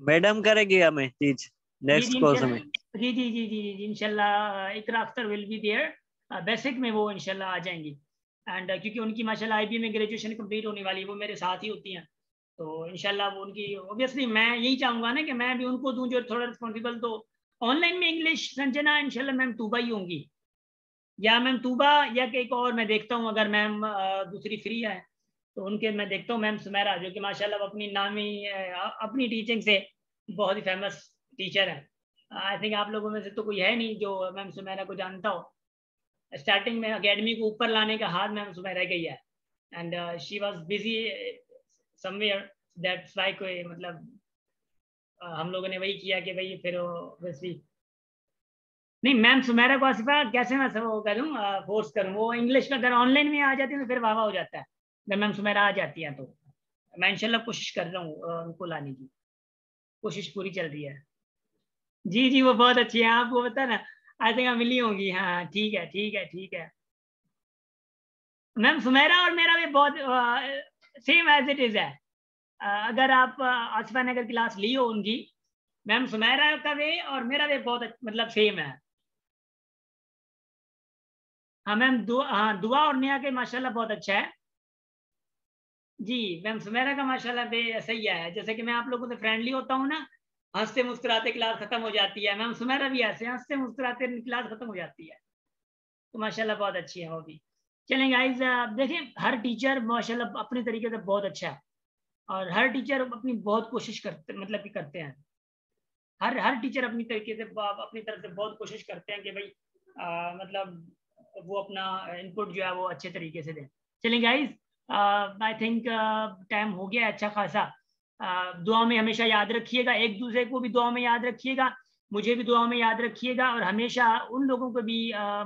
मैडम करेगी हमें टीच नेक्स्ट कोर्स में। जी जी जी जी जी इंशाल्लाह Iqra Akhtar will be there, basic में वो इंशाल्लाह आ जाएंगी। एंड क्योंकि उनकी माशाल्लाह IB में ग्रेजुएशन कंप्लीट होने वाली है, वो मेरे साथ ही होती हैं, तो इंशाल्लाह वो उनकी ऑब्वियसली मैं यही चाहूंगा ना कि मैं भी उनको दूं जो थोड़ा रिस्पॉन्सिबल। तो ऑनलाइन में इंग्लिश संजना इंशाल्लाह मैम तूबा ही होंगी, या मैम तूबा या एक और मैं देखता हूँ अगर मैम दूसरी फ्री है तो उनके मैं देखता हूँ मैम सुमेरा, जो कि माशाल्लाह अपनी नामी अपनी टीचिंग से बहुत ही फेमस टीचर है। आई थिंक आप लोगों में से तो कोई है नहीं जो मैम सुमेरा को जानता हो। स्टार्टिंग में अकेडमी को ऊपर लाने का हाथ मैम सुमेरा का ही है, and she was busy somewhere, that's why कोई मतलब हम लोगों ने वही किया कि भाई फिर वैसे नहीं मैम सुमेरा को आसिफा कैसे मैं वो करूँ फोर्स करूँ, वो इंग्लिश का अगर ऑनलाइन में आ जाती है तो फिर वाह हो जाता है। जब मैम सुमेरा आ जाती है तो मैं इंशाल्लाह कोशिश कर रहा हूँ उनको लाने की, कोशिश पूरी चल रही है। जी जी वो बहुत अच्छी है, आपको पता है ना, आई थिंक मिली होंगी। हाँ ठीक है ठीक है ठीक है। मैम सुमेरा और मेरा भी बहुत सेम एज इट इज है। अगर आप आसिफा ने अगर क्लास ली हो उनकी, मैम सुमेरा का वे और मेरा वे बहुत मतलब सेम है। हाँ मैम हाँ दुआ और नेहा के माशाल्लाह बहुत अच्छा है। जी मैम सुमेरा का माशाल्लाह बे सही है, जैसे कि मैं आप लोगों से फ्रेंडली होता हूँ ना, हंसते मुस्कुराते क्लास खत्म हो जाती है, मैम सुमेरा भी ऐसे हंसते मुस्कुराते क्लास खत्म हो जाती है, तो माशाल्लाह बहुत अच्छी है वो भी। चलें गाइस, देखें हर टीचर माशाल्लाह अपने तरीके से बहुत अच्छा है और हर टीचर अपनी बहुत कोशिश करते मतलब कि करते हैं, हर हर टीचर अपनी तरीके से अपनी तरफ से बहुत कोशिश करते हैं कि भाई मतलब वो अपना इनपुट जो है वो अच्छे तरीके से दें। चलें गाइस, आई थिंक टाइम हो गया अच्छा खासा। दुआ में हमेशा याद रखिएगा, एक दूसरे को भी दुआ में याद रखिएगा, मुझे भी दुआ में याद रखिएगा, और हमेशा उन लोगों को भी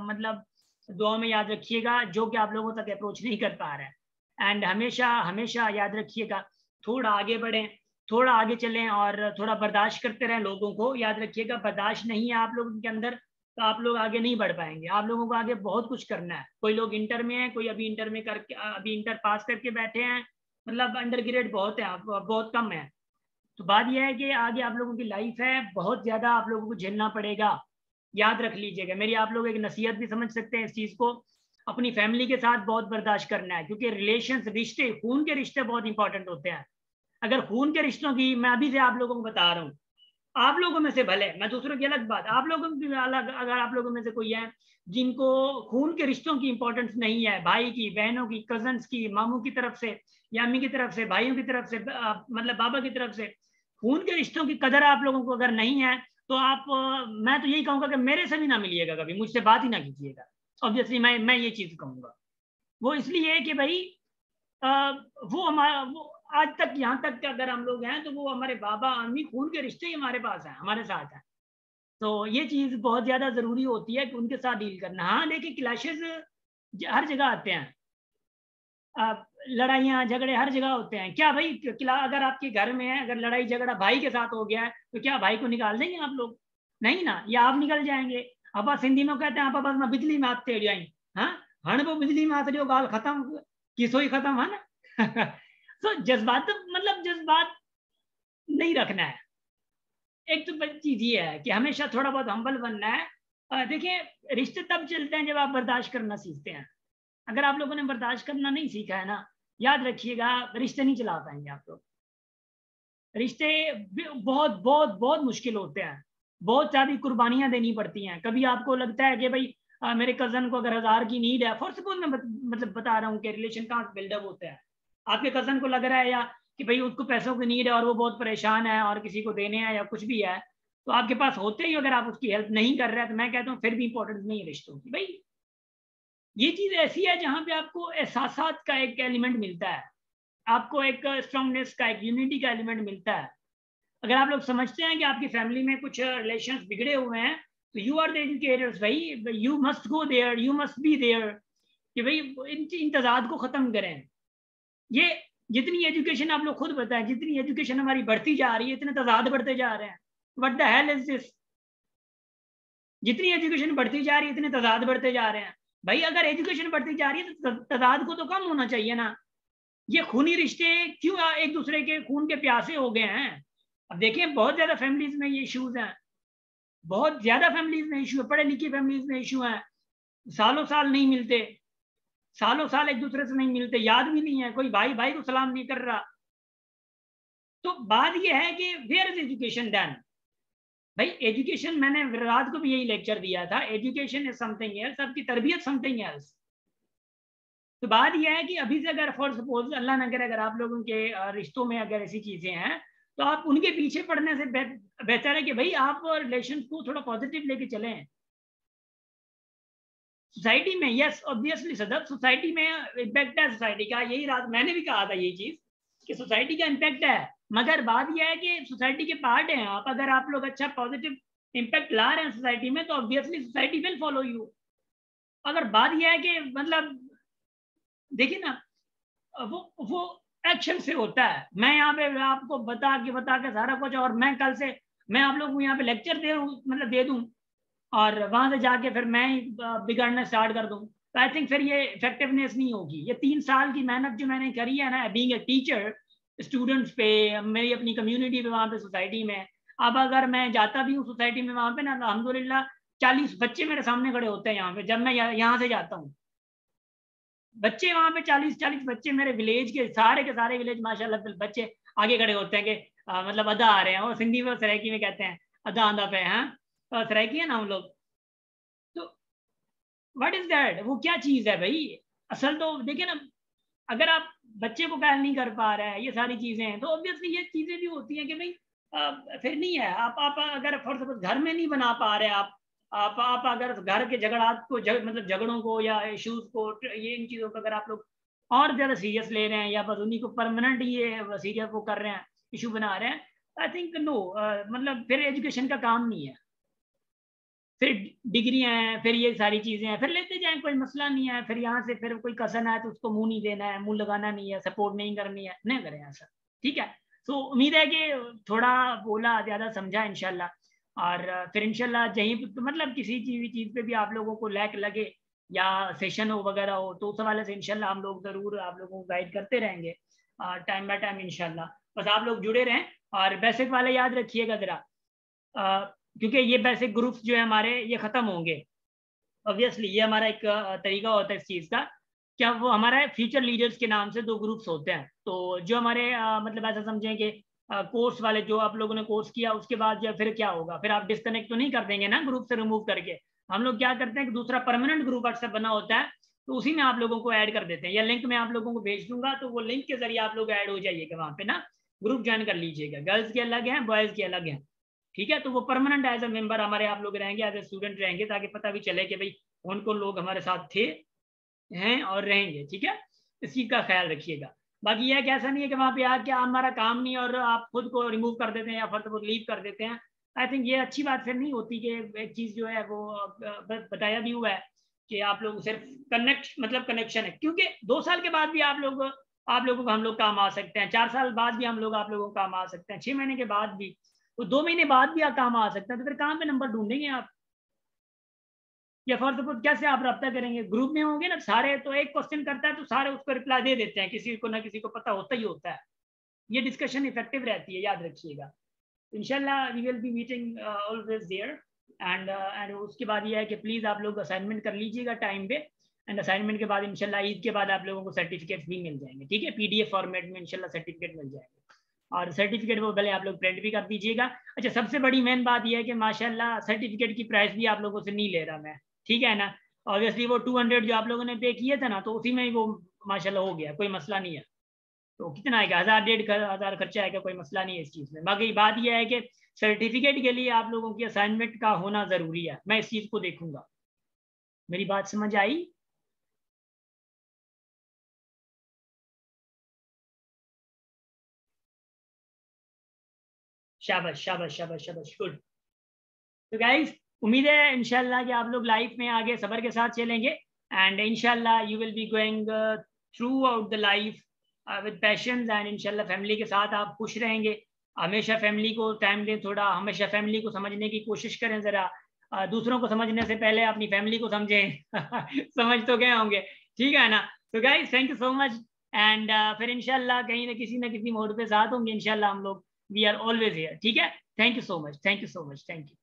मतलब दुआ में याद रखिएगा जो कि आप लोगों तक अप्रोच नहीं कर पा रहे हैं। एंड हमेशा हमेशा याद रखिएगा थोड़ा आगे बढ़ें, थोड़ा आगे चलें और थोड़ा बर्दाश्त करते रहें लोगों को। याद रखिएगा बर्दाश्त नहीं है आप लोगों के अंदर तो आप लोग आगे नहीं बढ़ पाएंगे, आप लोगों को आगे बहुत कुछ करना है। कोई लोग इंटर में हैं, कोई अभी इंटर में करके अभी इंटर पास करके बैठे हैं, मतलब अंडर ग्रेड बहुत है, बहुत कम है। तो बात यह है कि आगे आप लोगों की लाइफ है, बहुत ज्यादा आप लोगों को झेलना पड़ेगा, याद रख लीजिएगा मेरी। आप लोग एक नसीहत भी समझ सकते हैं इस चीज को, अपनी फैमिली के साथ बहुत बर्दाश्त करना है, क्योंकि रिलेशन रिश्ते खून के रिश्ते बहुत इंपॉर्टेंट होते हैं। अगर खून के रिश्तों की मैं अभी से आप लोगों को बता रहा हूँ, आप लोगों में से भले मैं दूसरों की अलग बात, आप लोगों की अलग, अगर आप लोगों में से कोई है जिनको खून के रिश्तों की इंपॉर्टेंस नहीं है, भाई की, बहनों की, कजन्स की, मामू की तरफ से या अम्मी की तरफ से, भाइयों की तरफ से, मतलब बाबा की तरफ से खून के रिश्तों की कदर आप लोगों को अगर नहीं है तो आप मैं तो यही कहूंगा कि मेरे से भी ना मिलिएगा, कभी मुझसे बात ही ना कीजिएगा। ऑब्वियसली मैं ये चीज कहूंगा, वो इसलिए कि भाई वो हमारा वो आज तक यहाँ तक अगर हम लोग हैं तो वो हमारे बाबा अम्मी खून के रिश्ते ही हमारे पास हैं, हमारे साथ हैं। तो ये चीज बहुत ज्यादा जरूरी होती है कि उनके साथ डील करना। हाँ देखिए क्लैशेस हर जगह आते हैं, लड़ाइयाँ झगड़े हर जगह होते हैं। क्या भाई अगर आपके घर में है, अगर लड़ाई झगड़ा भाई के साथ हो गया है तो क्या भाई को निकाल देंगे आप लोग? नहीं ना, या आप निकल जाएंगे। अब हिंदी में कहते हैं आप बस मैं बिजली में आते जाएंगे, हाँ हण वो बिजली में आते जो गाल खत्म किसो ही खत्म है ना। तो जज्बात मतलब जज्बात नहीं रखना है। एक तो चीज ये है कि हमेशा थोड़ा बहुत हम्बल बनना है। देखिए रिश्ते तब चलते हैं जब आप बर्दाश्त करना सीखते हैं। अगर आप लोगों ने बर्दाश्त करना नहीं सीखा है ना, याद रखिएगा रिश्ते नहीं चला पाएंगे आप लोग। रिश्ते बहुत बहुत बहुत मुश्किल होते हैं, बहुत सारी कुर्बानियां देनी पड़ती हैं। कभी आपको लगता है कि भाई मेरे कजन को अगर 1000 की नीड है, फॉर सपोज मैं मतलब बता रहा हूँ कि रिलेशन कहाँ बिल्डअप होता है। आपके कजन को लग रहा है या कि भाई उसको पैसों की नीड है और वो बहुत परेशान है और किसी को देने हैं या कुछ भी है, तो आपके पास होते ही अगर आप उसकी हेल्प नहीं कर रहे हैं तो मैं कहता हूँ फिर भी इंपॉर्टेंस नहीं है रिश्तों की। भाई ये चीज ऐसी है जहां पे आपको एहसासात का एक एलिमेंट मिलता है, आपको एक स्ट्रांगनेस का, एक यूनिटी का एलिमेंट मिलता है। अगर आप लोग समझते हैं कि आपकी फैमिली में कुछ रिलेशंस बिगड़े हुए हैं तो यू आर द एजुकेटर्स भाई, you must go there, you must be there कि भाई इन तजाद को खत्म करें। ये जितनी एजुकेशन आप लोग खुद बताएं, जितनी एजुकेशन हमारी बढ़ती जा रही है इतने तजाद बढ़ते जा रहे हैं। What the hell is this? जितनी एजुकेशन बढ़ती जा रही है इतने तजाद बढ़ते जा रहे हैं। भाई अगर एजुकेशन बढ़ती जा रही है तो तजाद को तो कम होना चाहिए ना। ये खूनी रिश्ते क्यों एक दूसरे के खून के प्यासे हो गए हैं। अब देखें बहुत ज्यादा फैमिलीज में ये इश्यूज हैं, बहुत ज्यादा फैमिलीज में इशू है, पढ़े लिखे फैमिलीज में इशू है, सालों साल नहीं मिलते, सालों साल एक दूसरे से नहीं मिलते, याद भी नहीं है, कोई भाई भाई को सलाम नहीं कर रहा। तो बात यह है कि वेयर इज एजुकेशन डन। भाई एजुकेशन, मैंने रात को भी यही लेक्चर दिया था, एजुकेशन इज समथिंग एल्स, आपकी तरबियत समथिंग एल्स। तो बात यह है कि अभी से अगर फॉर सपोज अल्लाह न करे अगर आप लोगों के रिश्तों में अगर ऐसी चीजें हैं तो आप उनके पीछे पड़ने से बेहतर है कि भाई आप रिलेशन को थोड़ा पॉजिटिव लेके चलें। सोसाइटी में यस ऑब्वियसली सदर, सोसाइटी में इम्पैक्ट है सोसाइटी का, यही रात मैंने भी कहा था यही चीज कि सोसाइटी का इम्पैक्ट है, मगर बात यह है कि सोसाइटी के पार्ट हैं आप। अगर आप लोग अच्छा पॉजिटिव इम्पैक्ट ला रहे हैं सोसाइटी में तो obviously society will follow you. अगर बात यह है कि मतलब देखिए ना, वो एक्शन से होता है। मैं यहाँ पे आपको बता के सारा कुछ, और मैं कल से मैं आप लोग को यहाँ पे लेक्चर दे दूं और वहां से जाके फिर मैं बिगड़ना स्टार्ट कर दूं, तो आई थिंक फिर ये इफेक्टिवनेस नहीं होगी। ये 3 साल की मेहनत जो मैंने करी है ना बीइंग ए टीचर, स्टूडेंट्स पे, मेरी अपनी कम्युनिटी पे, वहाँ पे सोसाइटी में, अब अगर मैं जाता भी हूँ सोसाइटी में वहाँ पे ना, अल्हम्दुलिल्लाह 40 बच्चे मेरे सामने खड़े होते हैं यहाँ पे, जब मैं यहाँ से जाता हूँ बच्चे वहाँ पे 40 बच्चे मेरे विलेज के सारे विलेज माशाल्लाह बच्चे आगे खड़े होते हैं कि मतलब अदा आ रहे हैं, और सिंधी में सराइकी में कहते हैं अदा आंदा पे हैं, सराइकी है ना हम लोग। तो व्हाट इज दैट, वो क्या चीज है भाई। असल तो देखिए ना, अगर आप बच्चे को पहल नहीं कर पा रहे हैं, ये सारी चीजें हैं, तो ऑब्वियसली ये चीजें भी होती हैं कि भाई फिर नहीं है। आप अगर फॉर सपोज घर में नहीं बना पा रहे आप अगर घर के झगड़ात को मतलब झगड़ों को या इश्यूज को, ये इन चीज़ों को अगर आप लोग और ज़्यादा सीरियस ले रहे हैं या बस उन्हीं को परमानेंट ये सीरियस वो कर रहे हैं, इशू बना रहे हैं, आई थिंक नो, मतलब फिर एजुकेशन का काम नहीं है। फिर डिग्रियां हैं, फिर ये सारी चीज़ें हैं, फिर लेते जाएं, कोई मसला नहीं है। फिर यहाँ से फिर कोई कसन है तो उसको मुंह नहीं देना है, मुंह लगाना नहीं है, सपोर्ट नहीं करनी है, नहीं करें ऐसा, ठीक है। तो उम्मीद है कि थोड़ा बोला, ज़्यादा समझा इंशाल्लाह। और फिर इंशाल्लाह यहीं मतलब किसी चीज़ पे भी आप लोगों को लैक लगे या सेशन हो वगैरह हो तो उस हवाले से इंशाल्लाह हम लोग ज़रूर आप लोगों को गाइड करते रहेंगे टाइम बाय टाइम इंशाल्लाह। बस आप लोग जुड़े रहें और बेसिक वाले याद रखिएगा ज़रा, क्योंकि ये बेसिक ग्रुप्स जो है हमारे ये ख़त्म होंगे ऑब्वियसली। ये हमारा एक तरीका होता है इस चीज़ का, क्या वो हमारा फ्यूचर लीडर्स के नाम से 2 ग्रुप्स होते हैं। तो जो हमारे मतलब ऐसा समझें कि कोर्स वाले जो आप लोगों ने कोर्स किया उसके बाद जो फिर क्या होगा, फिर आप डिस्कनेक्ट तो नहीं कर देंगे ना ग्रुप से रिमूव करके। हम लोग क्या करते हैं कि दूसरा परमानेंट ग्रुप व्हाट्सएप बना होता है, तो उसी में आप लोगों को ऐड कर देते हैं, या लिंक मैं आप लोगों को भेज दूंगा, तो वो लिंक के जरिए आप लोग ऐड हो जाइएगा वहाँ पे ना, ग्रुप ज्वाइन कर लीजिएगा। गर्ल्स के अलग हैं, बॉयज़ के अलग हैं, ठीक है। तो वो परमानेंट एज ए मेंबर हमारे आप लोग रहेंगे, एज ए स्टूडेंट रहेंगे, ताकि पता भी चले कि भाई कौन कौन लोग हमारे साथ थे, हैं और रहेंगे, ठीक है। इस चीज़ का ख्याल रखिएगा। बाकी यह कि ऐसा नहीं है कि वहाँ पे आके हमारा काम नहीं और आप खुद को रिमूव कर देते हैं या फिर तो लीव कर देते हैं। आई थिंक ये अच्छी बात फिर नहीं होती कि एक चीज़ जो है वो बताया भी हुआ है कि आप लोग सिर्फ मतलब कनेक्शन है, क्योंकि 2 साल के बाद भी आप लोगों को हम लोग काम आ सकते हैं, 4 साल बाद भी हम लोग आप लोगों को काम आ सकते हैं, 6 महीने के बाद भी, तो 2 महीने बाद भी आप काम आ सकते हैं। तो फिर काम पे नंबर ढूंढेंगे आप, या फॉर सपोज कैसे आप रब्ता करेंगे, ग्रुप में होंगे ना सारे, तो एक क्वेश्चन करता है तो सारे उसको रिप्लाई दे देते हैं, किसी को ना किसी को पता होता ही होता है। ये डिस्कशन इफेक्टिव रहती है, याद रखिएगा। इंशाल्लाह we will be meeting always there. And उसके बाद ये है कि प्लीज़ आप लोग असाइनमेंट कर लीजिएगा टाइम पे, एंड असाइनमेंट के बाद इंशाल्लाह ईद के बाद आप लोगों को सर्टिफिकेट भी मिल जाएंगे, ठीक है। PDF फॉर्मेट में इंशाल्लाह सर्टिफिकेट मिल जाएंगे, और सर्टिफिकेट वो भले आप लोग प्रिंट भी कर दीजिएगा। अच्छा, सबसे बड़ी मेन बात यह है कि माशाल्लाह सर्टिफिकेट की प्राइस भी आप लोगों से नहीं ले रहा मैं, ठीक है ना। ऑब्वियसली वो 200 जो आप लोगों ने पे किए थे ना, तो उसी में ही वो माशाल्लाह हो गया, कोई मसला नहीं है। तो कितना आएगा, 1000-1500 खर्चा आएगा, कोई मसला नहीं है इस चीज़ में। बाकी बात यह है कि सर्टिफिकेट के लिए आप लोगों की असाइनमेंट का होना ज़रूरी है, मैं इस चीज़ को देखूंगा। मेरी बात समझ आई? शाबाश शाबाश शाबाश शाबाश, गुड। तो गाइस उम्मीद है इंशाल्लाह कि आप लोग लाइफ में आगे सब्र के साथ चलेंगे, एंड इंशाल्लाह you will be going through out the life with patience, and इंशाल्लाह फैमिली के साथ आप खुश रहेंगे। हमेशा फैमिली को टाइम दें, थोड़ा हमेशा फैमिली को समझने की कोशिश करें ज़रा, दूसरों को समझने से पहले अपनी फैमिली को समझें। समझ तो गए होंगे, ठीक है ना। तो guys thank you so much, and फिर इंशाल्लाह कहीं ना किसी मोड पे साथ होंगे इंशाल्लाह हम लोग। वी आर ऑलवेज हियर, ठीक है। Thank you so much, thank you so much, thank you.